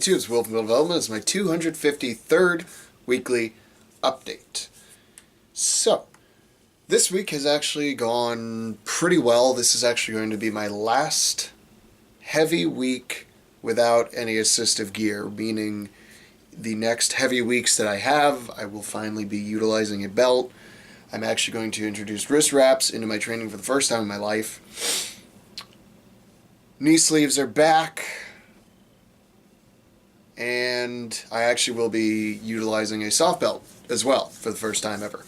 YouTube, it's Will from Will Development. It's my 253rd weekly update. So, this week has actually gone pretty well. This is actually going to be my last heavy week without any assistive gear, meaning the next heavy weeks that I have, I will finally be utilizing a belt. I'm actually going to introduce wrist wraps into my training for the first time in my life. Knee sleeves are back. And I actually will be utilizing a soft belt as well for the first time ever.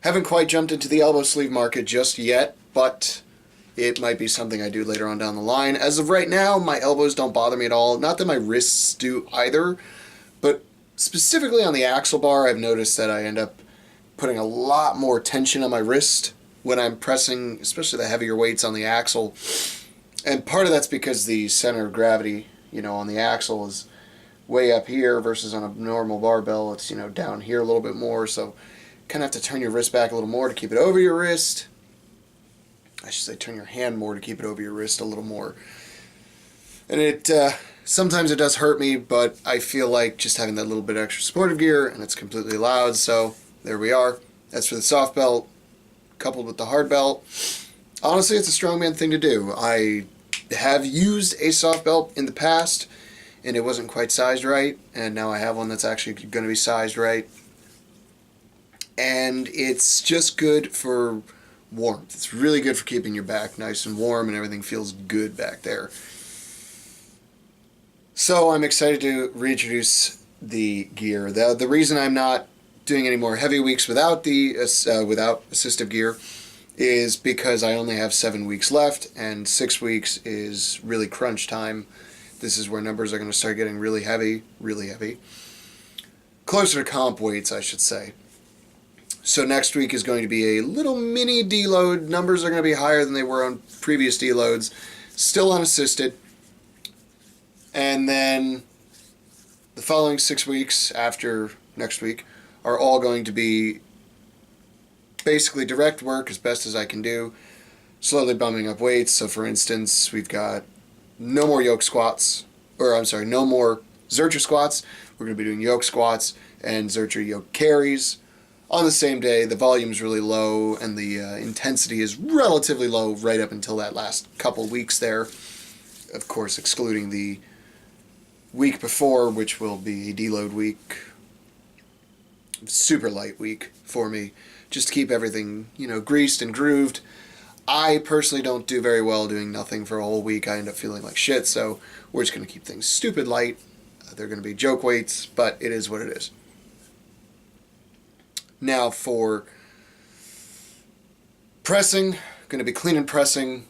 Haven't quite jumped into the elbow sleeve market just yet, but it might be something I do later on down the line. As of right now, my elbows don't bother me at all. Not that my wrists do either, but specifically on the axle bar, I've noticed that I end up putting a lot more tension on my wrist when I'm pressing, especially the heavier weights on the axle. And part of that's because the center of gravity, on the axle is way up here versus on a normal barbell, it's, down here a little bit more. So kind of have to turn your wrist back a little more to keep it over your wrist. I should say turn your hand more to keep it over your wrist a little more. And it sometimes it does hurt me, but I feel like just having that little bit extra supportive gear, and it's completely allowed. So there we are. That's for the soft belt, coupled with the hard belt. Honestly, it's a strongman thing to do. I have used a soft belt in the past, and it wasn't quite sized right, and now I have one that's actually going to be sized right. And it's just good for warmth. It's really good for keeping your back nice and warm, and everything feels good back there. So I'm excited to reintroduce the gear. The reason I'm not doing any more heavy weeks without without assistive gear is because I only have 7 weeks left, and 6 weeks is really crunch time. This is where numbers are going to start getting really heavy, closer to comp weights, I should say. So next week is going to be a little mini deload. Numbers are going to be higher than they were on previous deloads, still unassisted. And then the following 6 weeks after next week are all going to be basically direct work as best as I can do, slowly bumping up weights. So for instance, we've got no more yoke squats, no more Zercher squats. We're going to be doing yoke squats and Zercher yoke carries on the same day. The volume's really low, and the intensity is relatively low right up until that last couple weeks there. Of course, excluding the week before, which will be a deload week. Super light week for me, just to keep everything, greased and grooved. I personally don't do very well doing nothing for a whole week. I end up feeling like shit, so we're just going to keep things stupid light. They're going to be joke weights, but it is what it is. Now for pressing, going to be clean and pressing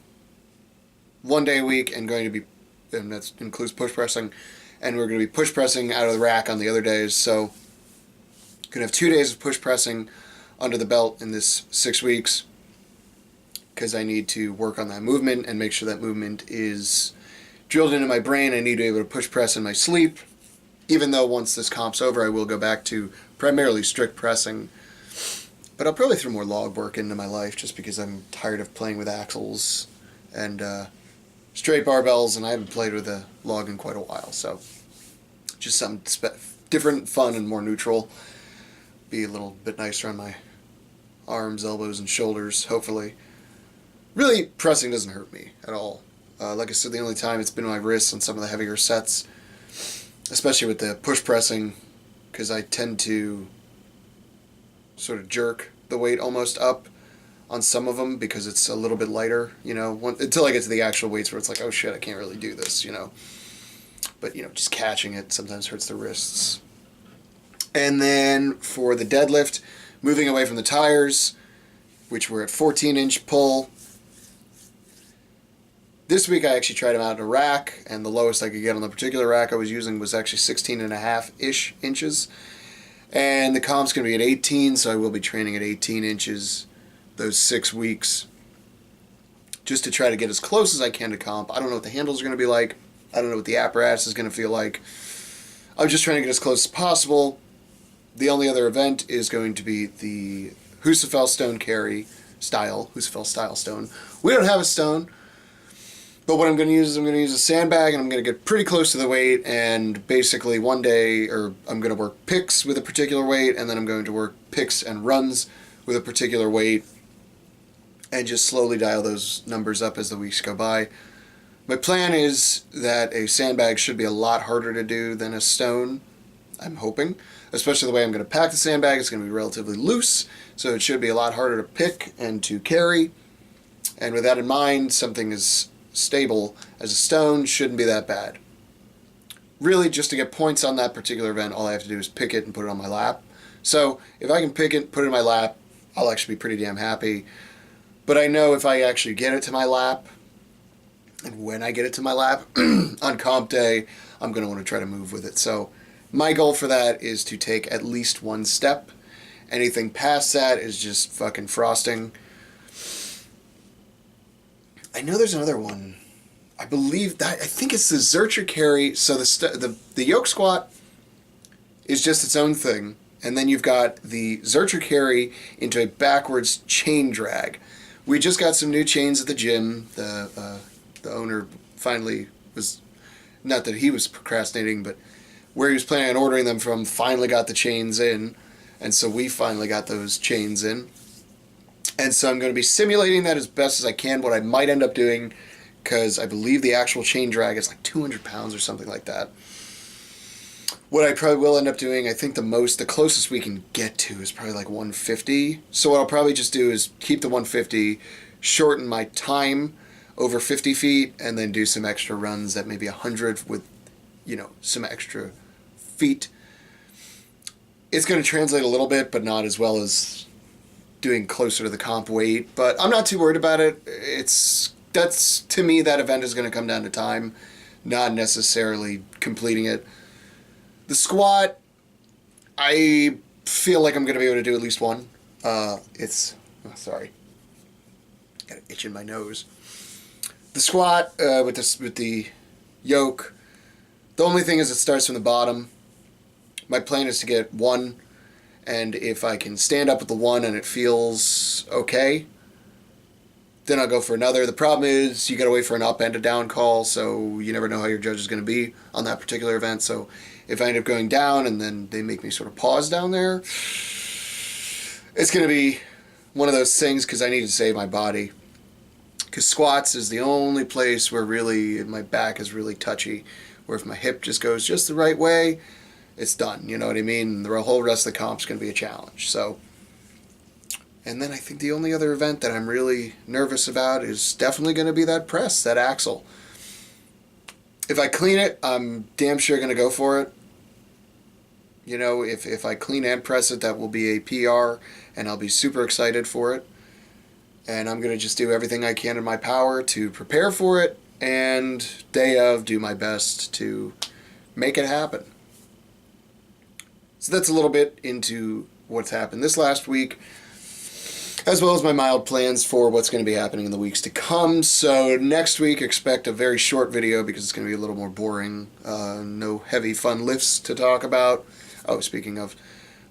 1 day a week, and that includes push pressing, and we're going to be push pressing out of the rack on the other days. So going to have 2 days of push pressing under the belt in this 6 weeks, because I need to work on that movement and make sure that movement is drilled into my brain. I need to be able to push press in my sleep, even though once this comp's over I will go back to primarily strict pressing. But I'll probably throw more log work into my life, just because I'm tired of playing with axles and straight barbells, and I haven't played with a log in quite a while. So just something different, fun, and more neutral. Be a little bit nicer on my arms, elbows, and shoulders, hopefully. Really, pressing doesn't hurt me at all. Like I said, the only time it's been my wrists on some of the heavier sets, especially with the push pressing, because I tend to sort of jerk the weight almost up on some of them because it's a little bit lighter, until I get to the actual weights where it's like, oh shit, I can't really do this, But, just catching it sometimes hurts the wrists. And then for the deadlift, moving away from the tires, which were at 14-inch pull. This week I actually tried them out in a rack, and the lowest I could get on the particular rack I was using was actually 16.5-ish inches. And the comp's going to be at 18, so I will be training at 18 inches those 6 weeks, just to try to get as close as I can to comp. I don't know what the handles are going to be like. I don't know what the apparatus is going to feel like. I'm just trying to get as close as possible. The only other event is going to be the Husafell stone carry style, Husafell style stone. We don't have a stone. But what I'm going to use is I'm going to use a sandbag, and I'm going to get pretty close to the weight, and basically one day, or I'm going to work picks with a particular weight, and then I'm going to work picks and runs with a particular weight, and just slowly dial those numbers up as the weeks go by. My plan is that a sandbag should be a lot harder to do than a stone, I'm hoping. Especially the way I'm going to pack the sandbag. It's going to be relatively loose, so it should be a lot harder to pick and to carry. And with that in mind, something as stable as a stone shouldn't be that bad. Really, just to get points on that particular event, all I have to do is pick it and put it on my lap. So if I can pick it, put it in my lap, I'll actually be pretty damn happy. But I know if I actually get it to my lap, and when I get it to my lap on comp day, I'm going to want to try to move with it. So my goal for that is to take at least one step. Anything past that is just fucking frosting. I know there's another one. I believe that, I think it's the Zercher carry. So the yoke squat is just its own thing. And then you've got the Zercher carry into a backwards chain drag. We just got some new chains at the gym. The owner finally was, not that he was procrastinating, but where he was planning on ordering them from finally got the chains in. And so we finally got those chains in. And so I'm going to be simulating that as best as I can. What I might end up doing, because I believe the actual chain drag is like 200 pounds or something like that. What I probably will end up doing, I think the closest we can get to is probably like 150. So what I'll probably just do is keep the 150, shorten my time over 50 feet, and then do some extra runs at maybe 100 with, some extra feet. It's going to translate a little bit, but not as well as doing closer to the comp weight. But I'm not too worried about it. To me, that event is going to come down to time, not necessarily completing it. The squat, I feel like I'm going to be able to do at least one. Sorry. Got an itch in my nose. The squat with the yoke, the only thing is it starts from the bottom. My plan is to get one, and if I can stand up with the one and it feels okay, then I'll go for another. The problem is you got to wait for an up and a down call, so you never know how your judge is going to be on that particular event. So if I end up going down and then they make me sort of pause down there, it's going to be one of those things because I need to save my body. Because squats is the only place where really my back is really touchy, where if my hip just goes just the right way, it's done. You know what I mean? The whole rest of the comp's going to be a challenge. So, and then I think the only other event that I'm really nervous about is definitely going to be that press, that axle. If I clean it, I'm damn sure going to go for it. If I clean and press it, that will be a PR, and I'll be super excited for it. And I'm going to just do everything I can in my power to prepare for it, and day of, do my best to make it happen. So that's a little bit into what's happened this last week, as well as my mild plans for what's going to be happening in the weeks to come. So next week, expect a very short video because it's going to be a little more boring. No heavy fun lifts to talk about. Oh, speaking of,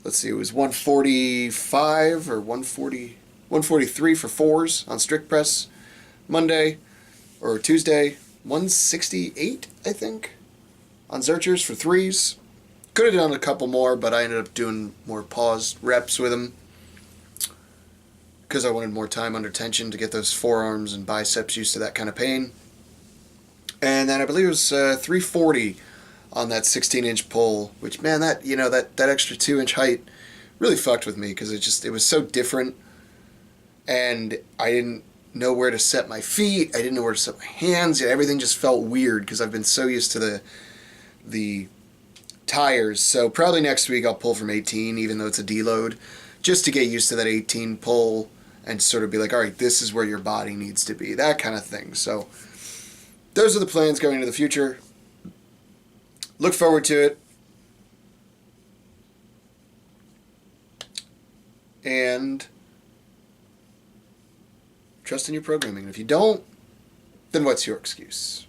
let's see, it was 145 or 143 for fours on strict press Monday or Tuesday. 168, I think, on Zerchers for threes. Could have done a couple more, but I ended up doing more pause reps with them because I wanted more time under tension to get those forearms and biceps used to that kind of pain. And then I believe it was 340 on that 16-inch pull, which, man, that extra 2-inch height really fucked with me because it was so different, and I didn't know where to set my feet. I didn't know where to set my hands. Everything just felt weird because I've been so used to the tires. So probably next week I'll pull from 18, even though it's a deload, just to get used to that 18 pull and sort of be like, all right, this is where your body needs to be, that kind of thing. So those are the plans going into the future. Look forward to it. And trust in your programming. And if you don't, then what's your excuse?